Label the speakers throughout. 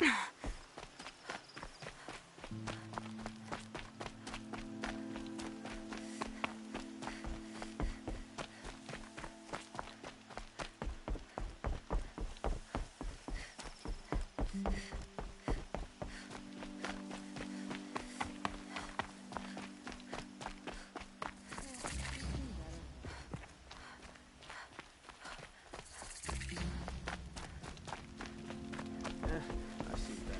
Speaker 1: I see better.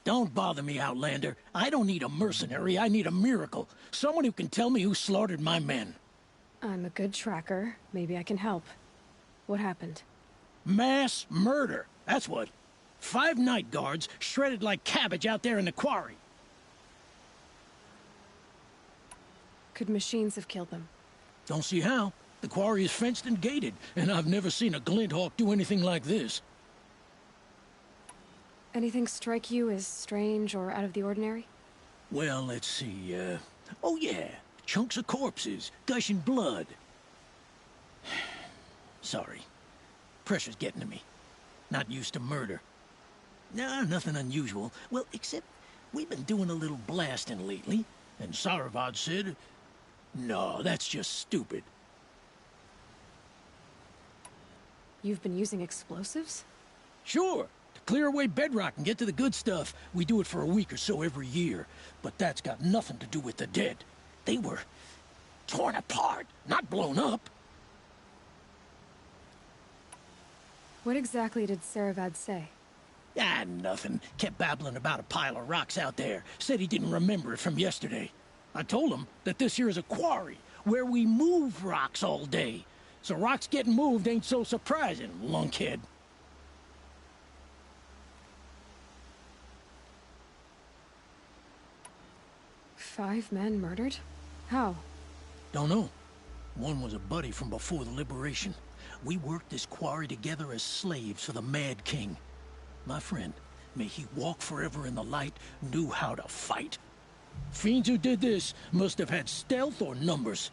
Speaker 2: Don't bother me, Outlander. I don't need a mercenary, I need a miracle. Someone who can tell me who slaughtered my men.
Speaker 3: I'm a good tracker. Maybe I can help. What happened?
Speaker 2: Mass murder, that's what. 5 night guards shredded like cabbage out there in the quarry.
Speaker 3: Could machines have killed them?
Speaker 2: Don't see how. The quarry is fenced and gated, and I've never seen a Glinthawk do anything like this.
Speaker 3: Anything strike you as strange or out of the ordinary?
Speaker 2: Well, let's see, oh yeah, chunks of corpses, gushing blood. Sorry. Pressure's getting to me. Not used to murder. Nah, nothing unusual. Well, except we've been doing a little blasting lately, and Saravad said, no, that's just stupid.
Speaker 3: You've been using explosives?
Speaker 2: Sure, to clear away bedrock and get to the good stuff. We do it for a week or so every year, but that's got nothing to do with the dead. They were torn apart, not blown up.
Speaker 3: What exactly did Saravad say?
Speaker 2: Ah, nothing. Kept babbling about a pile of rocks out there. Said he didn't remember it from yesterday. I told him that this here is a quarry, where we move rocks all day. So rocks getting moved ain't so surprising, lunkhead.
Speaker 3: Five men murdered? How?
Speaker 2: Don't know. One was a buddy from before the liberation. We worked this quarry together as slaves for the Mad King. My friend, may he walk forever in the light, knew how to fight. Fiends who did this must have had stealth or numbers.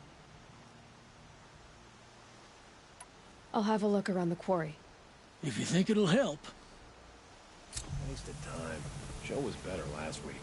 Speaker 3: I'll have a look around the quarry.
Speaker 2: If you think it'll help.
Speaker 1: Wasted time. Show was better last week.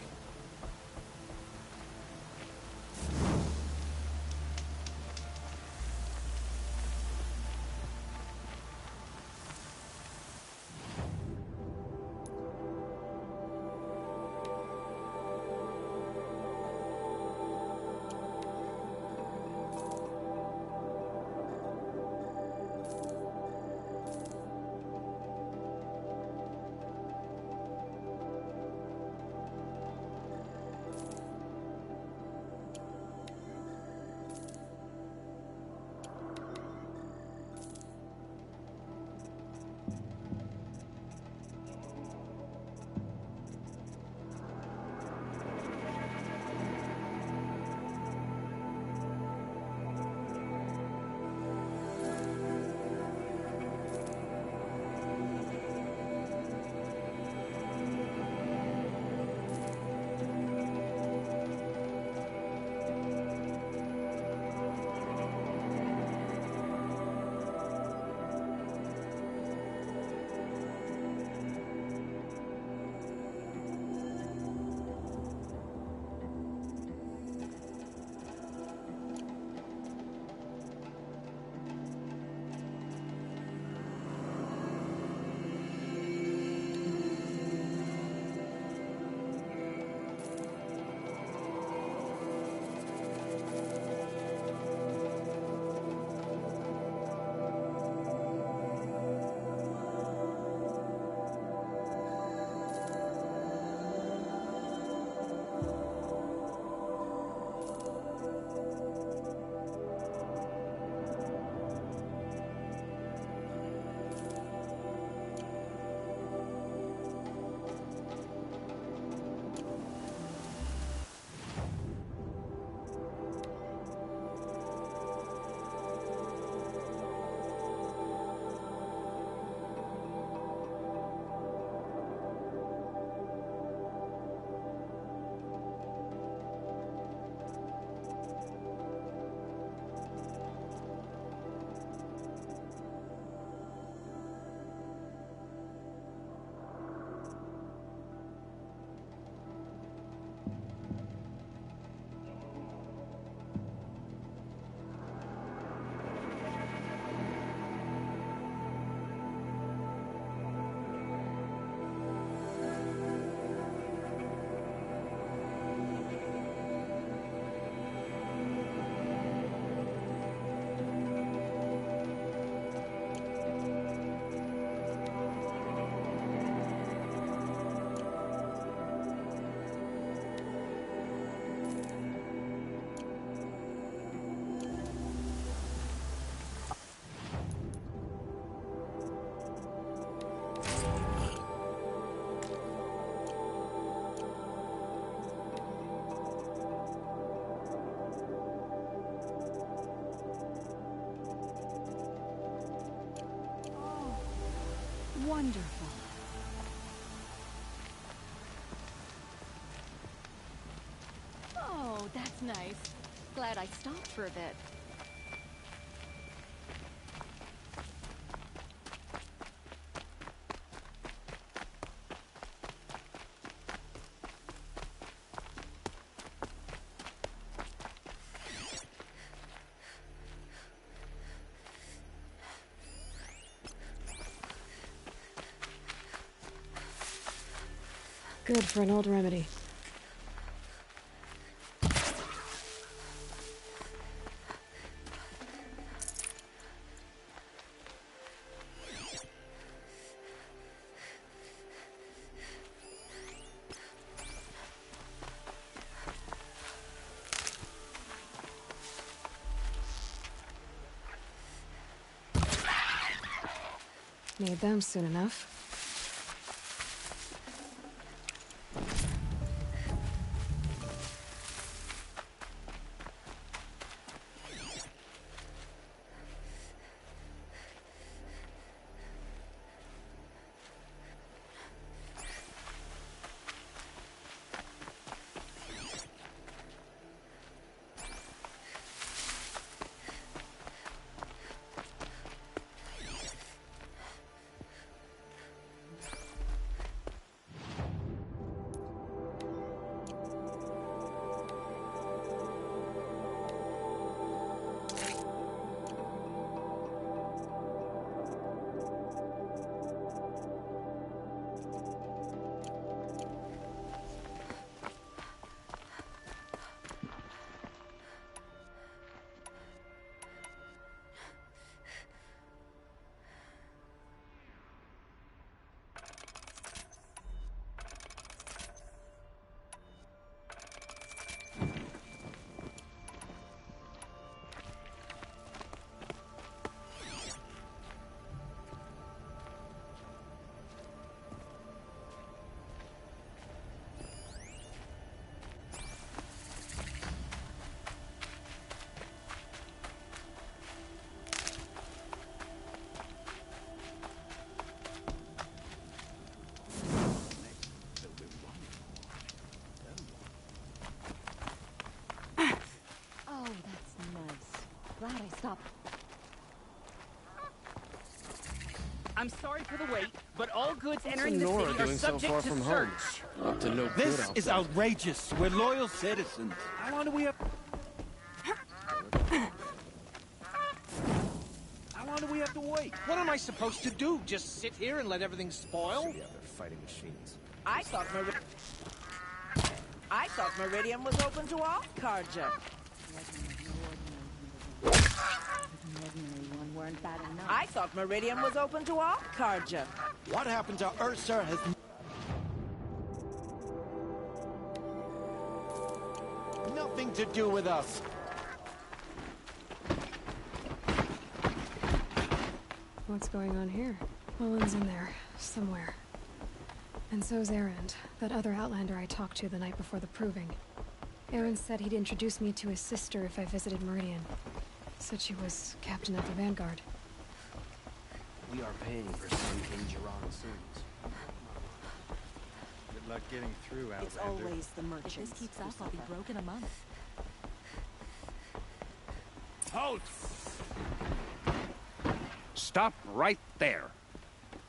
Speaker 4: Wonderful. Oh, that's nice. Glad I stopped for a bit.
Speaker 3: Good for an old remedy. Need them soon enough.
Speaker 4: Oh, that's nice. Glad I stopped.
Speaker 5: I'm sorry for the wait, but all goods
Speaker 1: What's
Speaker 5: entering the
Speaker 1: Nora
Speaker 5: city are
Speaker 1: doing so
Speaker 5: subject
Speaker 1: far
Speaker 5: to
Speaker 1: from
Speaker 5: search.
Speaker 1: home? Up to no good
Speaker 6: This
Speaker 1: out
Speaker 6: is
Speaker 1: there.
Speaker 6: outrageous. We're loyal citizens. How long do we have... How long do we have to wait? What am I supposed to do? Just sit here and let everything spoil?
Speaker 1: Yeah, they're fighting machines.
Speaker 7: I thought Meridian was open to all, Carja. I thought Meridian was open to all, Carja.
Speaker 6: What happened to Ursa has... nothing to do with us.
Speaker 3: What's going on here? Mullen's in there, somewhere. And so's Erend, that other Outlander I talked to the night before the proving. Erend said he'd introduce me to his sister if I visited Meridian. Said she was captain of the Vanguard.
Speaker 1: We are paying for Sun King Jiran's sins.
Speaker 8: Good luck getting through, Outlander.
Speaker 7: It's always the
Speaker 4: If
Speaker 7: merchants.
Speaker 4: this keeps up, I'll be broke in a month.
Speaker 9: Halt! Stop right there.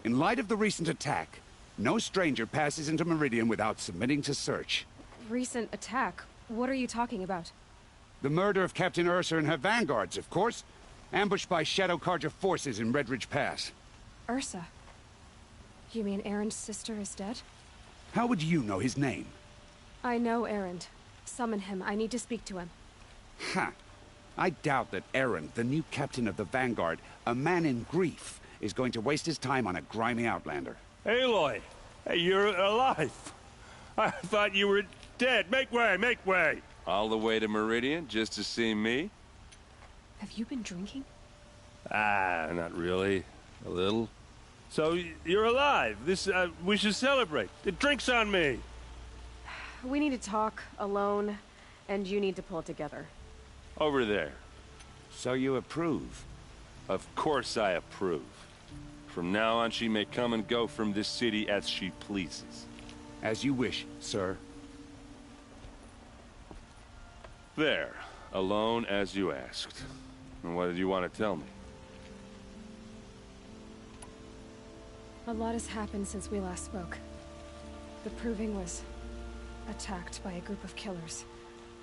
Speaker 9: In light of the recent attack, no stranger passes into Meridian without submitting to search.
Speaker 3: Recent attack? What are you talking about?
Speaker 9: The murder of Captain Ursa and her vanguards, of course. Ambushed by Shadow Carja forces in Redridge Pass.
Speaker 3: Ursa? You mean Erend's sister is dead?
Speaker 9: How would you know his name?
Speaker 3: I know Erend. Summon him. I need to speak to him.
Speaker 9: Ha! I doubt that Erend, the new captain of the Vanguard, a man in grief, is going to waste his time on a grimy outlander.
Speaker 10: Aloy! Hey, you're alive! I thought you were dead. Make way, make way!
Speaker 11: All the way to Meridian just to see me?
Speaker 3: Have you been drinking?
Speaker 10: Ah, not really. A little. So, you're alive. We should celebrate. The drink's on me.
Speaker 3: We need to talk, alone, and you need to pull it together.
Speaker 11: Over there.
Speaker 9: So you approve?
Speaker 11: Of course I approve.
Speaker 10: From now on, she may come and go from this city as she pleases.
Speaker 9: As you wish, sir.
Speaker 10: There. Alone as you asked. And what did you want to tell me?
Speaker 3: A lot has happened since we last spoke. The Proving was attacked by a group of killers.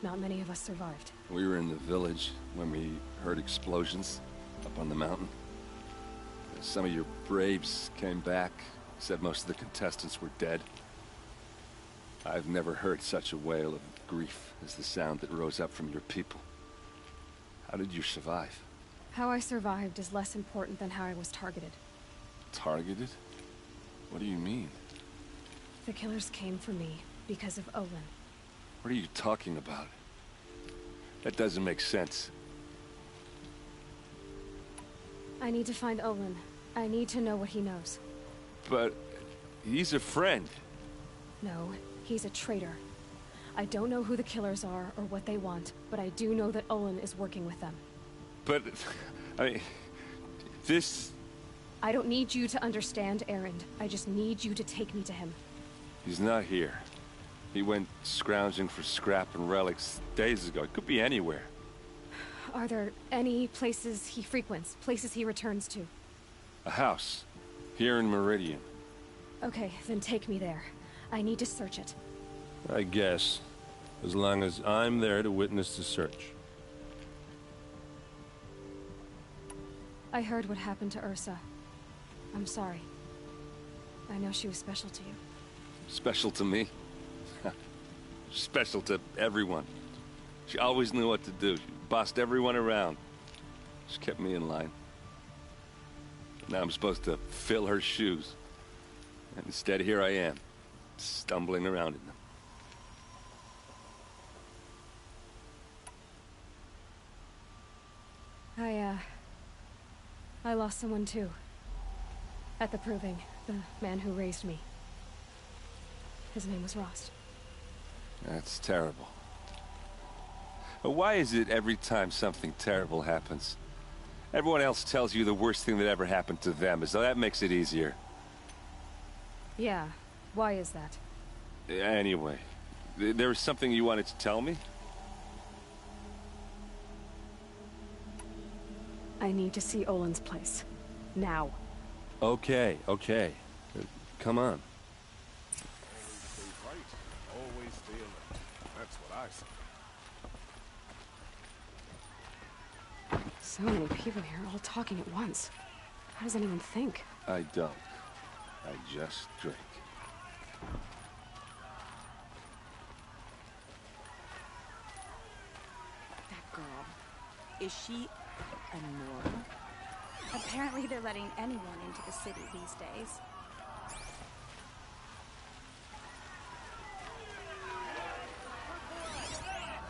Speaker 3: Not many of us survived.
Speaker 10: We were in the village when we heard explosions up on the mountain. Some of your braves came back, said most of the contestants were dead. I've never heard such a wail of grief as the sound that rose up from your people. How did you survive?
Speaker 3: How I survived is less important than how I was targeted.
Speaker 10: Targeted? What do you mean?
Speaker 3: The killers came for me because of Olin.
Speaker 10: What are you talking about? That doesn't make sense.
Speaker 3: I need to find Olin. I need to know what he knows.
Speaker 10: But he's a friend.
Speaker 3: No, he's a traitor. I don't know who the killers are or what they want, but I do know that Olin is working with them.
Speaker 10: But, I mean, this...
Speaker 3: I don't need you to understand, Erend. I just need you to take me to him.
Speaker 10: He's not here. He went scrounging for scrap and relics days ago. It could be anywhere.
Speaker 3: Are there any places he frequents? Places he returns to?
Speaker 10: A house. Here in Meridian.
Speaker 3: Okay, then take me there. I need to search it.
Speaker 10: I guess. As long as I'm there to witness the search.
Speaker 3: I heard what happened to Ursa. I'm sorry. I know she was special to you.
Speaker 10: Special to me? Special to everyone. She always knew what to do. She bossed everyone around. She kept me in line. Now I'm supposed to fill her shoes. And instead, here I am, stumbling around in them.
Speaker 3: I lost someone too. At the Proving, the man who raised me. His name was Rost.
Speaker 10: That's terrible. But why is it every time something terrible happens, everyone else tells you the worst thing that ever happened to them, as though that makes it easier?
Speaker 3: Yeah, why is that?
Speaker 10: Anyway, there was something you wanted to tell me?
Speaker 3: I need to see Olin's place. Now.
Speaker 10: Okay. Come on.
Speaker 1: Always stay alert. That's what I say.
Speaker 3: So many people here, all talking at once. How does anyone think?
Speaker 10: I don't. I just drink.
Speaker 8: That girl. Is she a Nora?
Speaker 12: Apparently they're letting anyone into the city these days.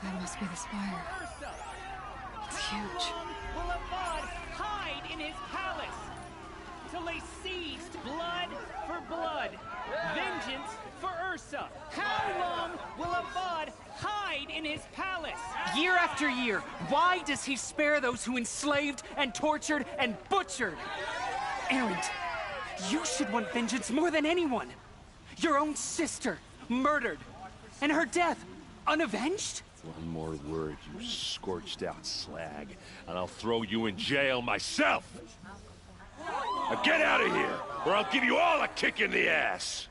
Speaker 3: That must be the spire. It's huge.
Speaker 5: Will Avad hide in his palace to lay siege to blood for blood, vengeance for Ursa? How long will Avad hide in his palace?
Speaker 6: Year after year, why does he spare those who enslaved and tortured and butchered? Erend, you should want vengeance more than anyone. Your own sister, murdered, and her death, unavenged?
Speaker 10: One more word, you scorched out slag, and I'll throw you in jail myself! Now get out of here, or I'll give you all a kick in the ass!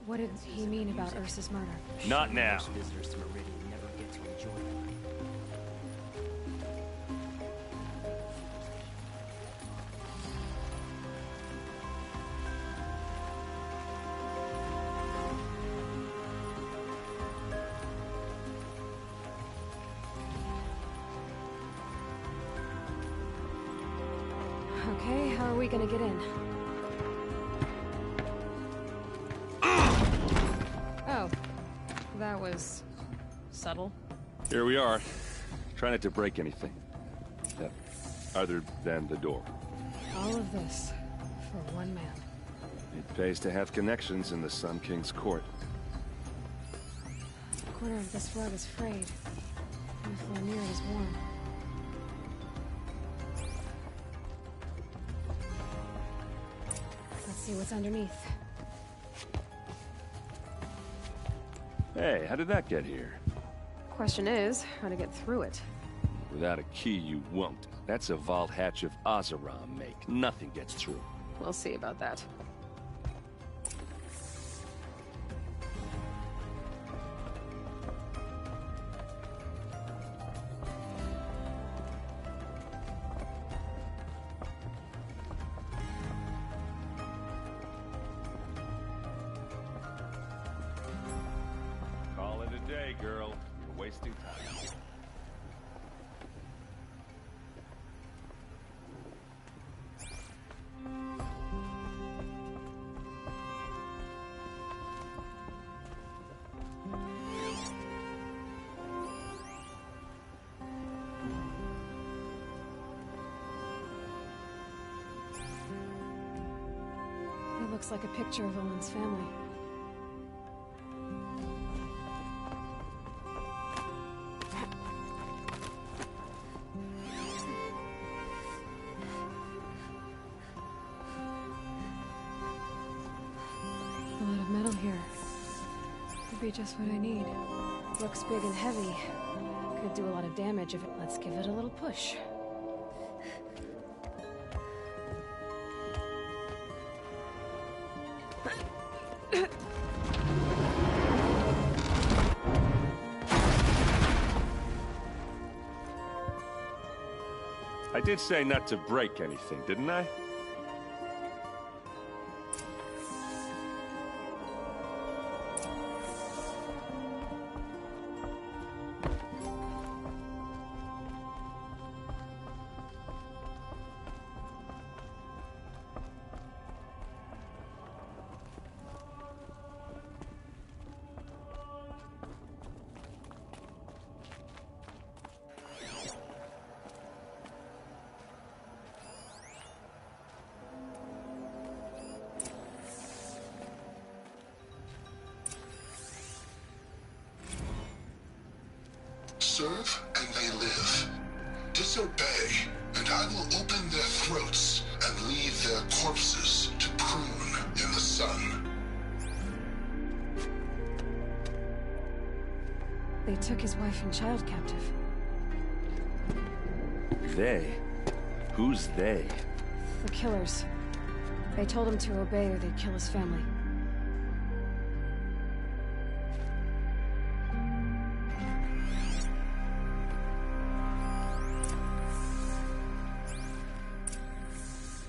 Speaker 3: What did he mean about Ursa's murder?
Speaker 10: Not now.
Speaker 6: Visitors to Meridian never get to enjoy them.
Speaker 3: Okay, how are we gonna get in? Oh, that was subtle.
Speaker 10: Here we are. Try not to break anything. Other than the door.
Speaker 3: All of this for one man.
Speaker 10: It pays to have connections in the Sun King's court.
Speaker 3: The corner of this rug is frayed, and the floor near it is worn. see what's underneath.
Speaker 11: Hey, how did that get here?
Speaker 3: Question is, how to get through it.
Speaker 11: Without a key, you won't. That's a vault hatch of Oseram make. Nothing gets through.
Speaker 3: We'll see about that.
Speaker 11: Call it a day, girl. You're wasting time.
Speaker 3: It looks like a picture of Owen's family. A lot of metal here. Could be just what I need. Looks big and heavy. Could do a lot of damage if it... Let's give it a little push.
Speaker 11: I did say not to break anything, didn't I?
Speaker 13: Serve and they live. Disobey, and I will open their throats and leave their corpses to prune in the sun.
Speaker 3: They took his wife and child captive.
Speaker 11: They? Who's they?
Speaker 3: The killers. They told him to obey or they'd kill his family.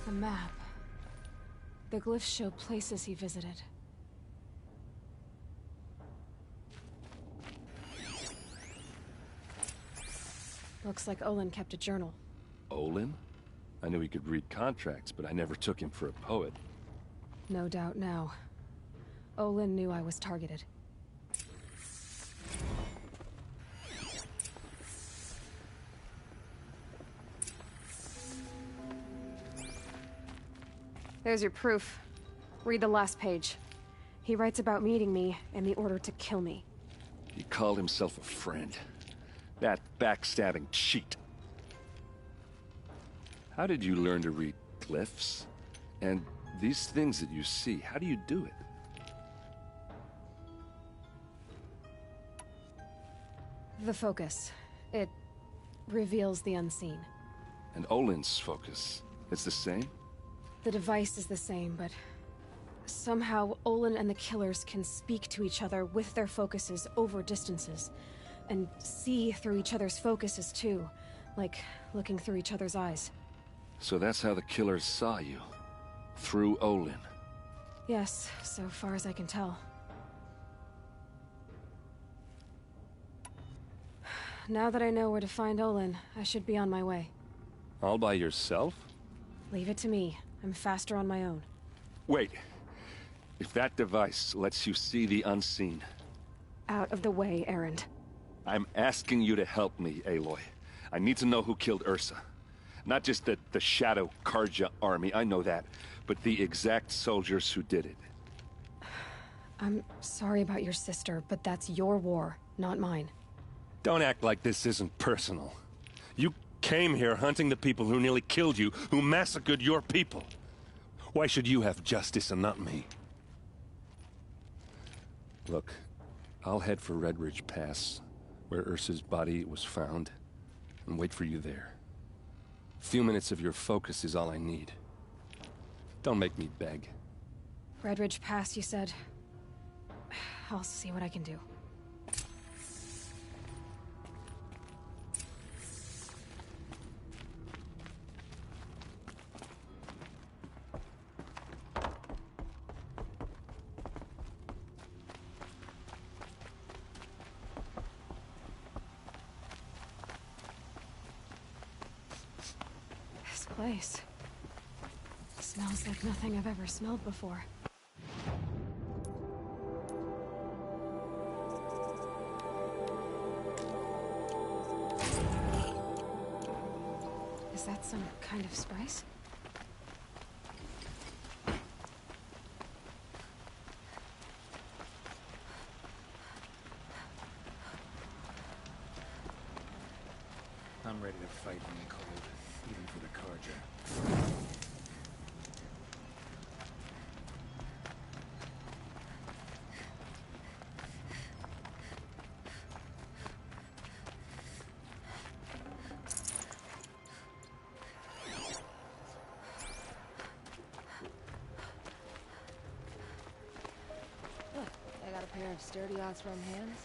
Speaker 3: A map. The glyphs show places he visited. Looks like Olin kept a journal.
Speaker 11: Olin? I knew he could read contracts, but I never took him for a poet.
Speaker 3: No doubt now. Olin knew I was targeted. There's your proof. Read the last page. He writes about meeting me and the order to kill me.
Speaker 11: He called himself a friend. That backstabbing cheat. How did you learn to read glyphs? And these things that you see, how do you do it?
Speaker 3: The focus. It reveals the unseen.
Speaker 11: And Olin's focus, it's the same?
Speaker 3: The device is the same, but somehow Olin and the killers can speak to each other with their focuses over distances. And see through each other's focuses too, like looking through each other's eyes.
Speaker 11: So that's how the killers saw you? Through Olin?
Speaker 3: Yes, so far as I can tell. Now that I know where to find Olin, I should be on my way.
Speaker 11: All by yourself?
Speaker 3: Leave it to me. I'm faster on my own.
Speaker 11: Wait. If that device lets you see the unseen...
Speaker 3: Out of the way, Erend.
Speaker 11: I'm asking you to help me, Aloy. I need to know who killed Ursa. Not just the Shadow Karja army, I know that, but the exact soldiers who did it.
Speaker 3: I'm sorry about your sister, but that's your war, not mine.
Speaker 11: Don't act like this isn't personal. You came here hunting the people who nearly killed you, who massacred your people. Why should you have justice and not me? Look, I'll head for Red Ridge Pass, where Ursa's body was found, and wait for you there. A few minutes of your focus is all I need. Don't make me beg.
Speaker 3: Red Ridge Pass, you said. I'll see what I can do. This place smells like nothing I've ever smelled before. Is that some kind of spice?
Speaker 1: I'm ready to fight in the cold, even for the Carja.
Speaker 4: Look, I got a pair of sturdy Osram hands.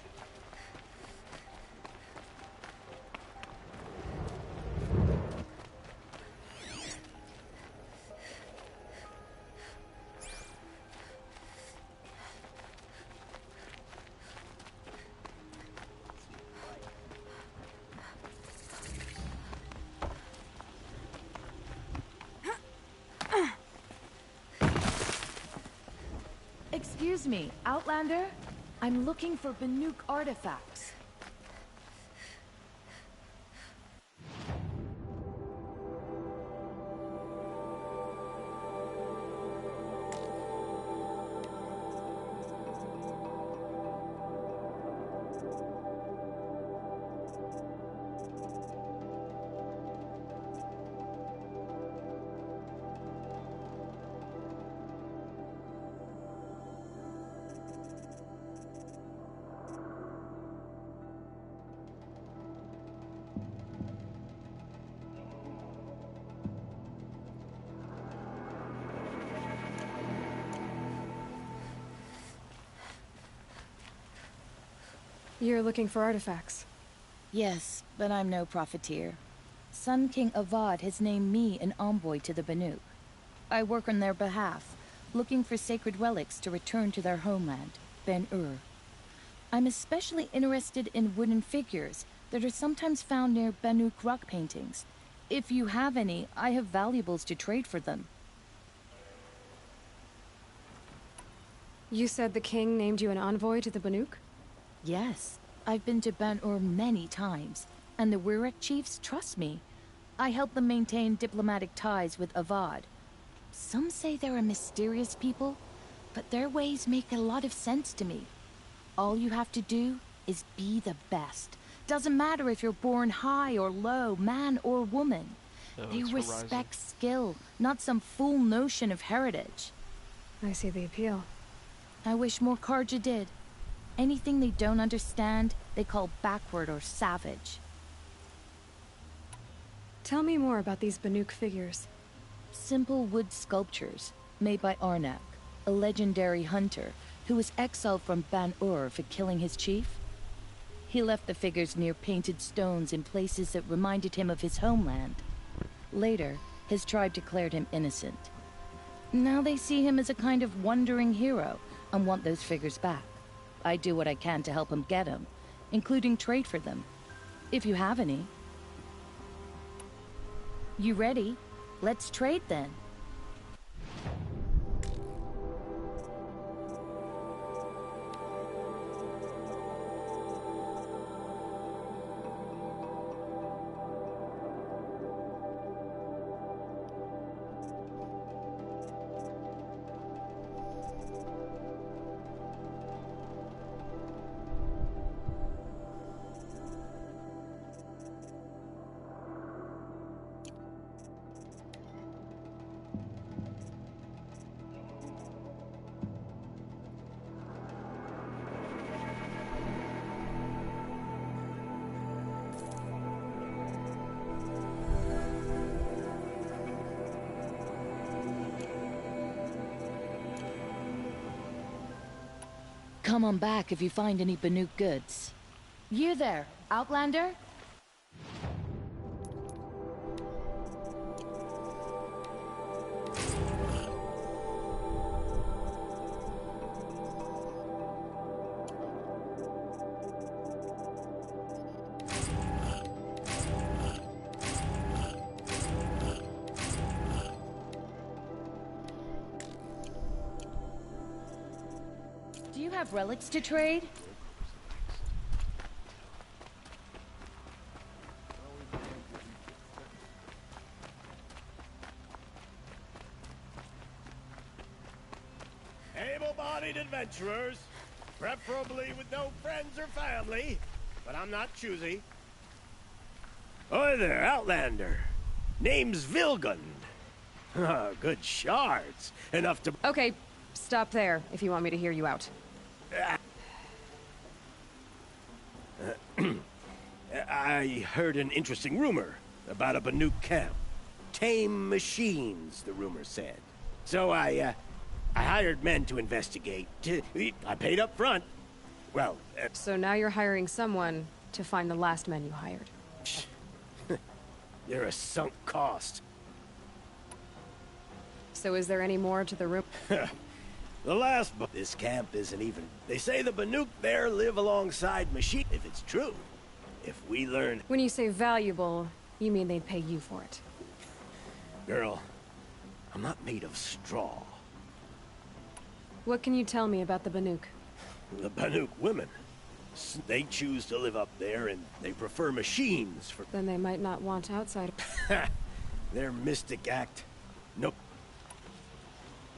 Speaker 14: Excuse me, Outlander? I'm looking for Banuk artifacts.
Speaker 3: You're looking for artifacts?
Speaker 14: Yes, but I'm no profiteer. Sun King Avad has named me an envoy to the Banuk. I work on their behalf, looking for sacred relics to return to their homeland, Ben-Ur. I'm especially interested in wooden figures that are sometimes found near Banuk rock paintings. If you have any, I have valuables to trade for them.
Speaker 3: You said the king named you an envoy to the Banuk?
Speaker 14: Yes, I've been to Ben-Ur many times, and the Wirek chiefs trust me. I help them maintain diplomatic ties with Avad. Some say they're a mysterious people, but their ways make a lot of sense to me. All you have to do is be the best. Doesn't matter if you're born high or low, man or woman. They respect skill, not some fool notion of heritage.
Speaker 3: I see the appeal.
Speaker 14: I wish more Carja did. Anything they don't understand, they call backward or savage.
Speaker 3: Tell me more about these Banuk figures.
Speaker 14: Simple wood sculptures, made by Arnak, a legendary hunter who was exiled from Ben-Ur for killing his chief. He left the figures near painted stones in places that reminded him of his homeland. Later, his tribe declared him innocent. Now they see him as a kind of wandering hero and want those figures back. I do what I can to help him get them, including trade for them, if you have any. You ready? Let's trade then. come on back if you find any Banuk goods. You there, Outlander? Do you have relics to trade?
Speaker 15: Able-bodied adventurers, preferably with no friends or family, but I'm not choosy. Oi there, Outlander. Name's Vilgund. Good shards. Enough to...
Speaker 3: Okay, stop there if you want me to hear you out.
Speaker 15: I heard an interesting rumor about a Banuk camp. Tame machines, the rumor said. So I hired men to investigate. I paid up front. Well,
Speaker 3: So now you're hiring someone to find the last men you hired.
Speaker 15: They're a sunk cost.
Speaker 3: So is there any more to the room?
Speaker 15: The last this camp isn't even... They say the Banuk there live alongside machine, if it's true. If we learn...
Speaker 3: When you say valuable, you mean they'd pay you for it.
Speaker 15: Girl, I'm not made of straw.
Speaker 3: What can you tell me about the Banuk?
Speaker 15: The Banuk women. They choose to live up there, and they prefer machines for...
Speaker 3: Then they might not want outsiders.
Speaker 15: Their mystic act. Nope.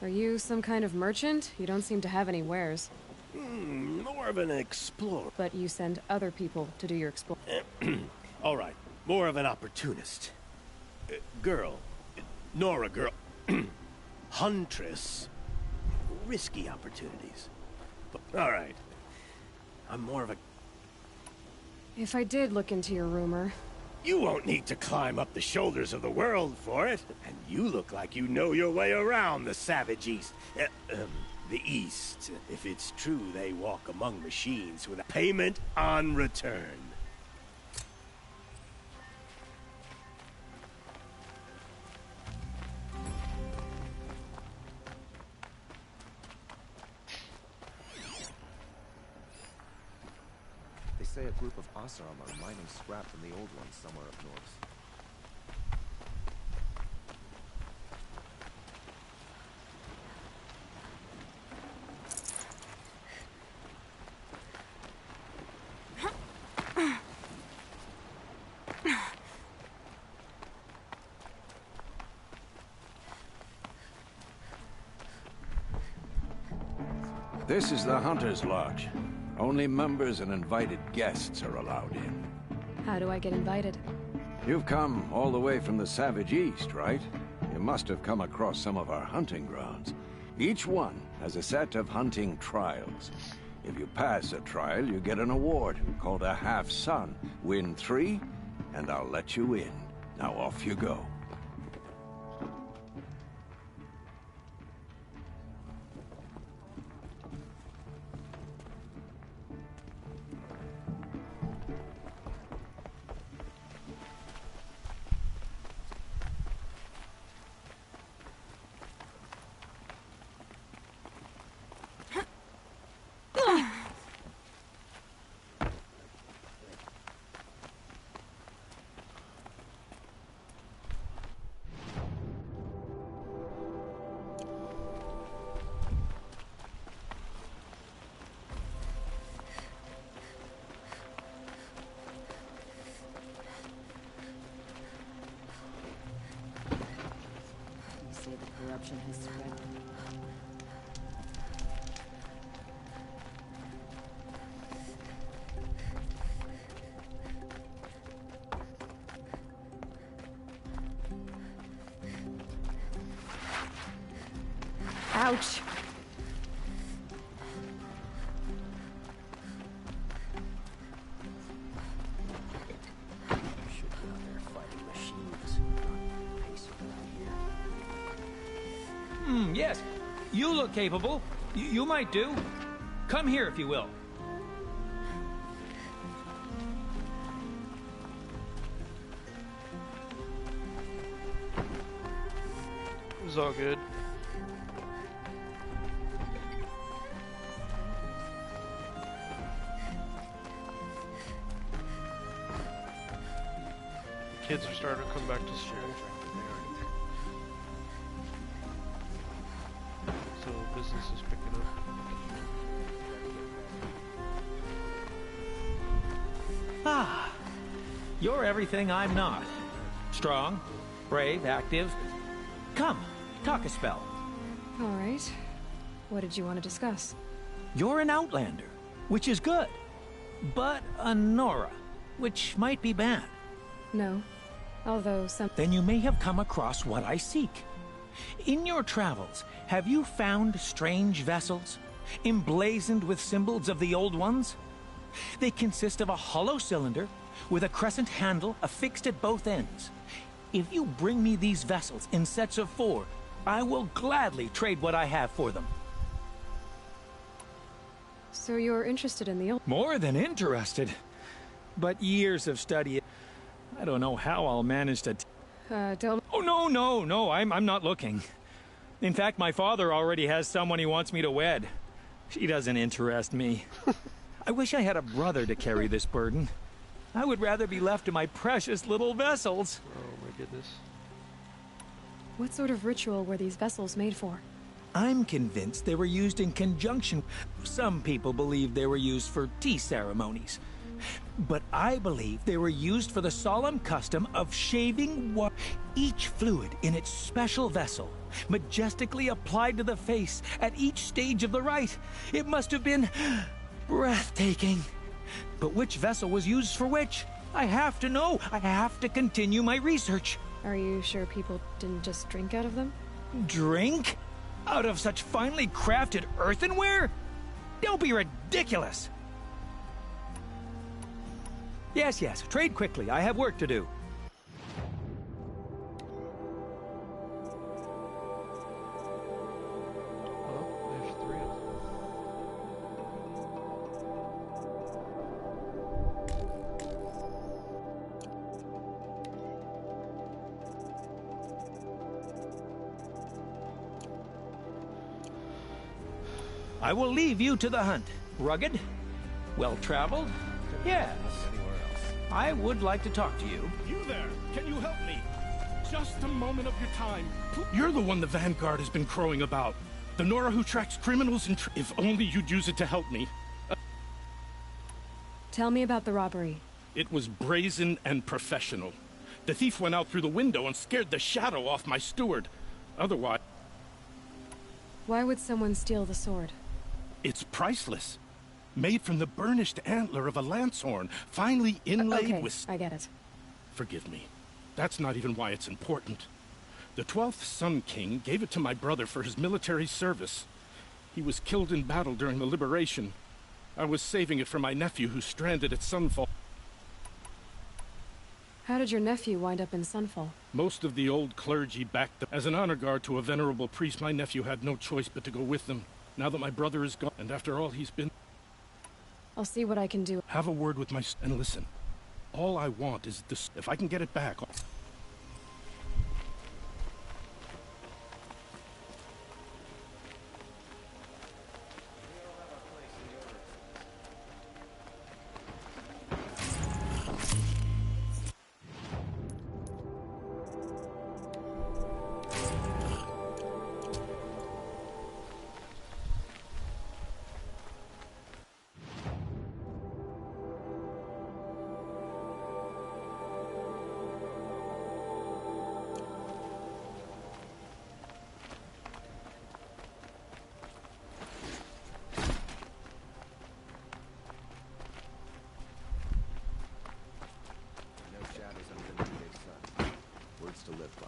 Speaker 3: Are you some kind of merchant? You don't seem to have any wares.
Speaker 15: More of an explorer.
Speaker 3: But you send other people to do your exploring.
Speaker 15: All right, more of an opportunist. Girl. Nora girl. Huntress. Risky opportunities. All right. I'm more of a...
Speaker 3: If I did look into your rumor...
Speaker 15: You won't need to climb up the shoulders of the world for it. And you look like you know your way around the savage East. The East. If it's true they walk among machines with a payment on return.
Speaker 16: They say a group of Oseram are mining scrap from the old ones somewhere up north.
Speaker 17: This is the Hunter's Lodge. Only members and invited guests are allowed in.
Speaker 3: How do I get invited?
Speaker 17: You've come all the way from the Savage East, right? You must have come across some of our hunting grounds. Each one has a set of hunting trials. If you pass a trial, you get an award called a half-sun. Win 3, and I'll let you in. Now off you go.
Speaker 4: Corruption has spread.
Speaker 3: Ouch!
Speaker 18: Yes. You look capable. You might do. Come here if you will.
Speaker 19: It was all good. The kids are starting to come back to school. So business is picking up.
Speaker 18: Ah, you're everything I'm not. Strong, brave, active. Come, talk a spell.
Speaker 3: All right. What did you want to discuss?
Speaker 18: You're an Outlander, which is good. But a Nora, which might be bad.
Speaker 3: No. Although some...
Speaker 18: Then you may have come across what I seek. In your travels, have you found strange vessels, emblazoned with symbols of the Old Ones? They consist of a hollow cylinder with a crescent handle affixed at both ends. If you bring me these vessels in sets of 4, I will gladly trade what I have for them.
Speaker 3: So you're interested in the old...
Speaker 18: More than interested. But years of study... I don't know how I'll manage to...
Speaker 3: don't...
Speaker 18: Oh, no, I'm not looking. In fact, my father already has someone he wants me to wed. She doesn't interest me. I wish I had a brother to carry this burden. I would rather be left to my precious little vessels.
Speaker 19: Oh my goodness.
Speaker 3: What sort of ritual were these vessels made for?
Speaker 18: I'm convinced they were used in conjunction. Some people believe they were used for tea ceremonies. But I believe they were used for the solemn custom of shaving water. Each fluid in its special vessel, majestically applied to the face at each stage of the rite. It must have been breathtaking. But which vessel was used for which? I have to know. I have to continue my research.
Speaker 3: Are you sure people didn't just drink out of them?
Speaker 18: Drink? Out of such finely crafted earthenware? Don't be ridiculous. Yes, trade quickly. I have work to do.
Speaker 19: Oh, there's 3 of them.
Speaker 18: I will leave you to the hunt. Rugged? Well-traveled? Yes. I would like to talk to you.
Speaker 20: You there! Can you help me? Just a moment of your time. You're the one the Vanguard has been crowing about. The Nora who tracks criminals and... If only you'd use it to help me.
Speaker 3: Tell me about the robbery.
Speaker 20: It was brazen and professional. The thief went out through the window and scared the shadow off my steward. Otherwise...
Speaker 3: Why would someone steal the sword?
Speaker 20: It's priceless. Made from the burnished antler of a lancelhorn, finely inlaid
Speaker 3: okay,
Speaker 20: with...
Speaker 3: I get it.
Speaker 20: Forgive me. That's not even why it's important. The 12th Sun King gave it to my brother for his military service. He was killed in battle during the Liberation. I was saving it for my nephew who's stranded at Sunfall.
Speaker 3: How did your nephew wind up in Sunfall?
Speaker 20: Most of the old clergy backed them. As an honor guard to a venerable priest, my nephew had no choice but to go with them. Now that my brother is gone, and after all he's been...
Speaker 3: I'll see what I can do.
Speaker 20: Have a word with my... And listen, all I want is this... If I can get it back...
Speaker 16: To live by.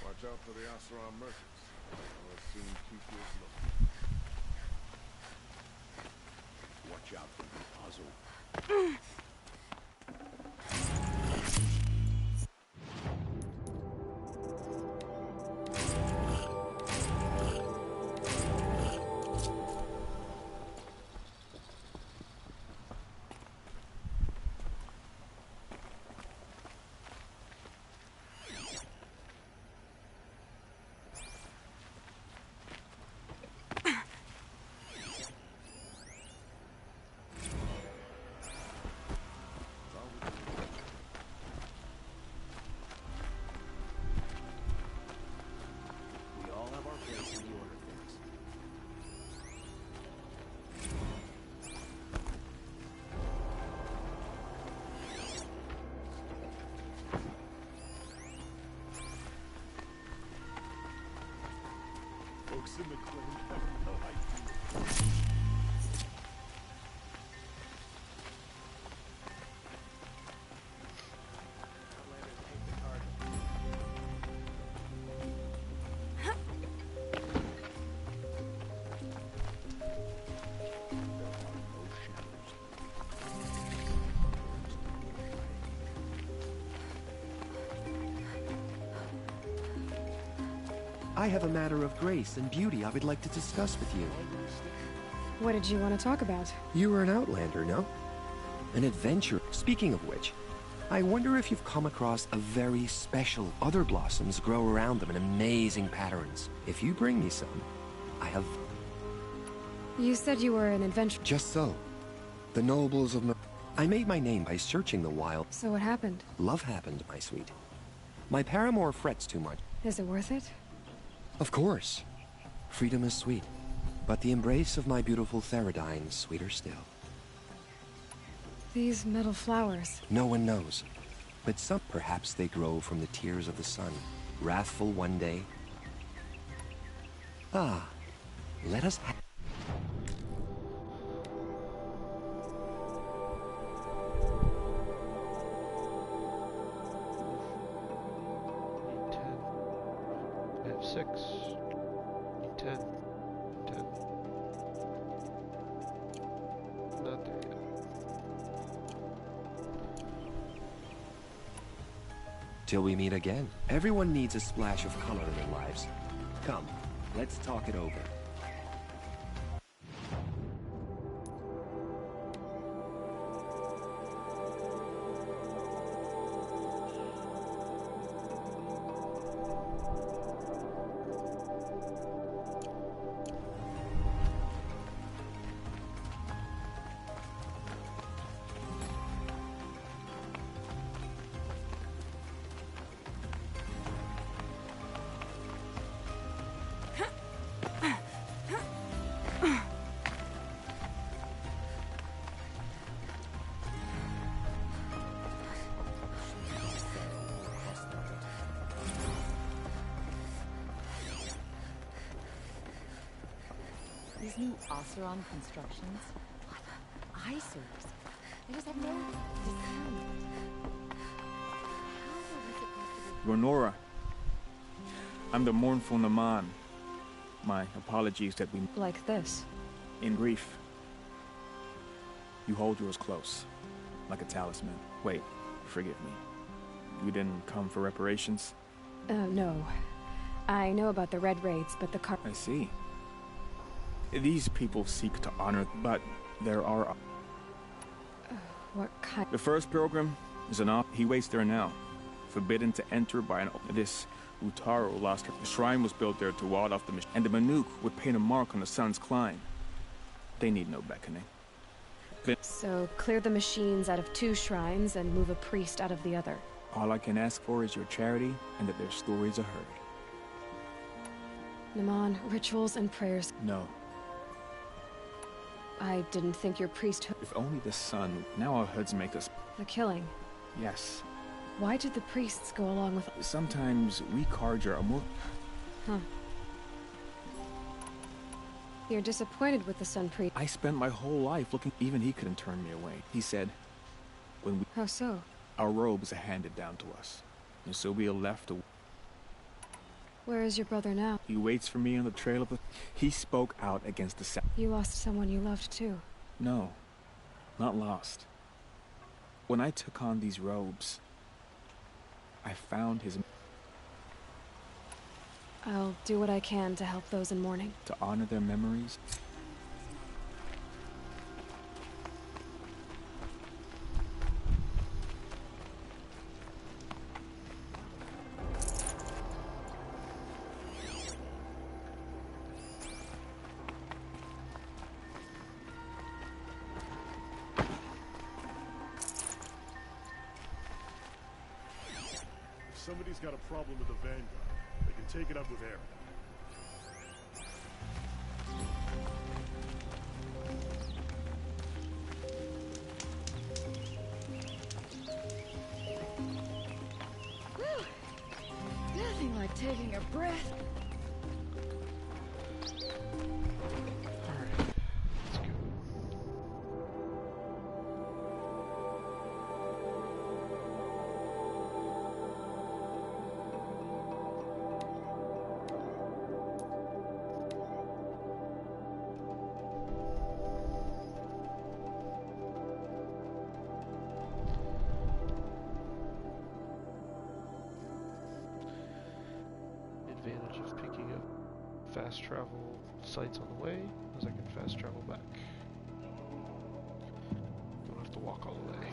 Speaker 21: Watch out for the Oseram merchants. I'll soon keep you looking. Watch out for the puzzle. Crooks in the clan have no idea.
Speaker 16: I have a matter of grace and beauty I would like to discuss with you.
Speaker 3: What did you want to talk about?
Speaker 16: You were an outlander, no? An adventurer. Speaking of which, I wonder if you've come across a very special other blossoms grow around them in amazing patterns. If you bring me some, I have...
Speaker 3: You said you were an adventurer.
Speaker 16: Just so. The nobles of... I made my name by searching the wild.
Speaker 3: So what happened?
Speaker 16: Love happened, my sweet. My paramour frets too much.
Speaker 3: Is it worth it?
Speaker 16: Of course. Freedom is sweet. But the embrace of my beautiful Theradine is sweeter still.
Speaker 3: These metal flowers.
Speaker 16: No one knows. But some, perhaps they grow from the tears of the sun, wrathful one day. Ah, let us have...
Speaker 19: I have 6. 10. 10. Not there yet.
Speaker 16: Till we meet again. Everyone needs a splash of color in their lives. Come, let's talk it over.
Speaker 4: These new Oseron constructions? What? Eyesores? I just have no design. How are we supposed to...
Speaker 1: Renora. I'm the mournful Naman. My apologies that we...
Speaker 3: Like this.
Speaker 1: In grief. You hold yours close. Like a talisman. Wait, forgive me. You didn't come for reparations?
Speaker 3: No. I know about the Red Raids, but the car...
Speaker 1: I see. These people seek to honor, but there are...
Speaker 3: What kind...
Speaker 1: The first pilgrim is an he waits there now, forbidden to enter by an... This Utaru lost her. The shrine was built there to ward off the machine, and the Manuk would paint a mark on the sun's climb. They need no beckoning.
Speaker 3: So, clear the machines out of 2 shrines and move a priest out of the other.
Speaker 1: All I can ask for is your charity, and that their stories are heard.
Speaker 3: Naman, rituals and prayers...
Speaker 1: No.
Speaker 3: I didn't think your priesthood...
Speaker 1: If only the sun... Now our hoods make us...
Speaker 3: The killing?
Speaker 1: Yes.
Speaker 3: Why did the priests go along with...
Speaker 1: Sometimes we Carja are more...
Speaker 3: Huh. You're disappointed with the Sun Priest.
Speaker 1: I spent my whole life looking... Even he couldn't turn me away. He said... When we...
Speaker 3: How so?
Speaker 1: Our robes are handed down to us. And so we are left to...
Speaker 3: Where is your brother now?
Speaker 1: He waits for me on the trail of the... He spoke out against the...
Speaker 3: You lost someone you loved too.
Speaker 1: No. Not lost. When I took on these robes... I found his...
Speaker 3: I'll do what I can to help those in mourning.
Speaker 1: To honor their memories.
Speaker 21: Somebody's got a problem with the Vanguard. They can take it up with Aaron.
Speaker 4: Whew. Nothing like taking a breath.
Speaker 19: fast travel sites on the way, as I can fast travel back. Don't have to walk all the way.